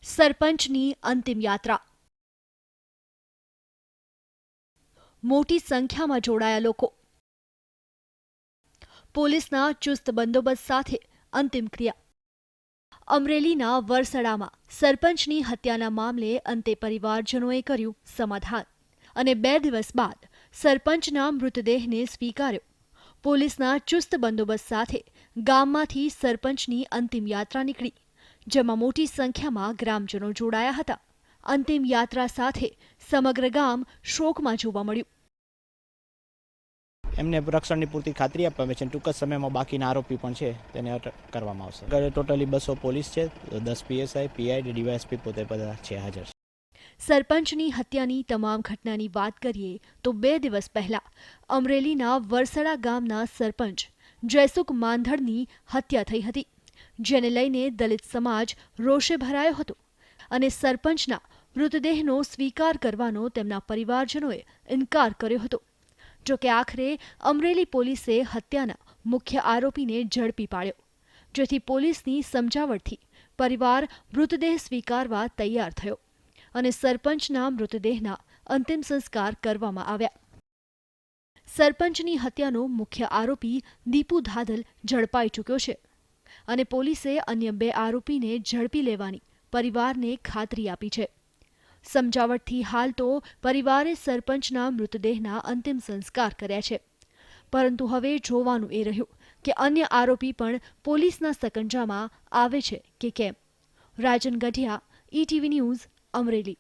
સરપંચની અંતિમ યાત્રા. મોટી સંખ્યામાં જોડાયા લોકો. પોલીસના ચુસ્ત બંદોબસ્ત સાથે અંતિમ ક્રિયા. અમરેલીના વરસડામાં સરપંચની હત્યાના મામલે અંતે પરિવારજનોએ કર્યું સમાધાન અને 2 દિવસ બાદ સરપંચના મૃતદેહને સ્વીકાર્યો. પોલીસના ચુસ્ત બંદોબસ્ત સાથે ગામમાંથી સરપંચની અંતિમ યાત્રા નીકળી, જેમાં મોટી સંખ્યામાં ગ્રામજનો જોડાયા હતા. અંતિમ યાત્રા સાથે સમગ્ર ગામ શોકમાં જોવા મળ્યું. એમને રક્ષણની પૂરતી ખાતરી આપવામાં છે. ટૂંક જ સમયમાં બાકીના આરોપી પણ છે તેને અટક કરવામાં આવશે. ટોટલી 200 પોલીસ છે, 10 PSI, PI, DYSP પોતે બધા છે હાજર. સરપંચની હત્યાની તમામ ઘટનાની વાત કરીએ તો 2 દિવસ પહેલા અમરેલીના વરસડા ગામના સરપંચ જયસુખ માંધડની હત્યા થઈ હતી, જેને લઈને દલિત સમાજ રોષે ભરાયો હતો અને સરપંચના મૃતદેહનો સ્વીકાર કરવાનો તેમના પરિવારજનોએ ઇનકાર કર્યો હતો. જોકે આખરે અમરેલી પોલીસે હત્યાના મુખ્ય આરોપીને ઝડપી પાડ્યો, જેથી પોલીસની સમજાવટથી પરિવાર મૃતદેહ સ્વીકારવા તૈયાર થયો અને સરપંચના મૃતદેહના અંતિમ સંસ્કાર કરવામાં આવ્યા. સરપંચની હત્યાનો મુખ્ય આરોપી દીપુ ધાધલ ઝડપાઈ ચૂક્યો છે અને પોલીસે અન્ય 2 આરોપીને ઝડપી લેવાની પરિવારને ખાતરી આપી છે. સમજાવટથી હાલ તો પરિવારે સરપંચના મૃતદેહના અંતિમ સંસ્કાર કર્યા છે, પરંતુ હવે જોવાનું એ રહ્યું કે અન્ય આરોપી પણ પોલીસના સકંજામાં આવે છે કે કેમ. રાજન ગઢિયા, ETV ન્યૂઝ, અમરેલી.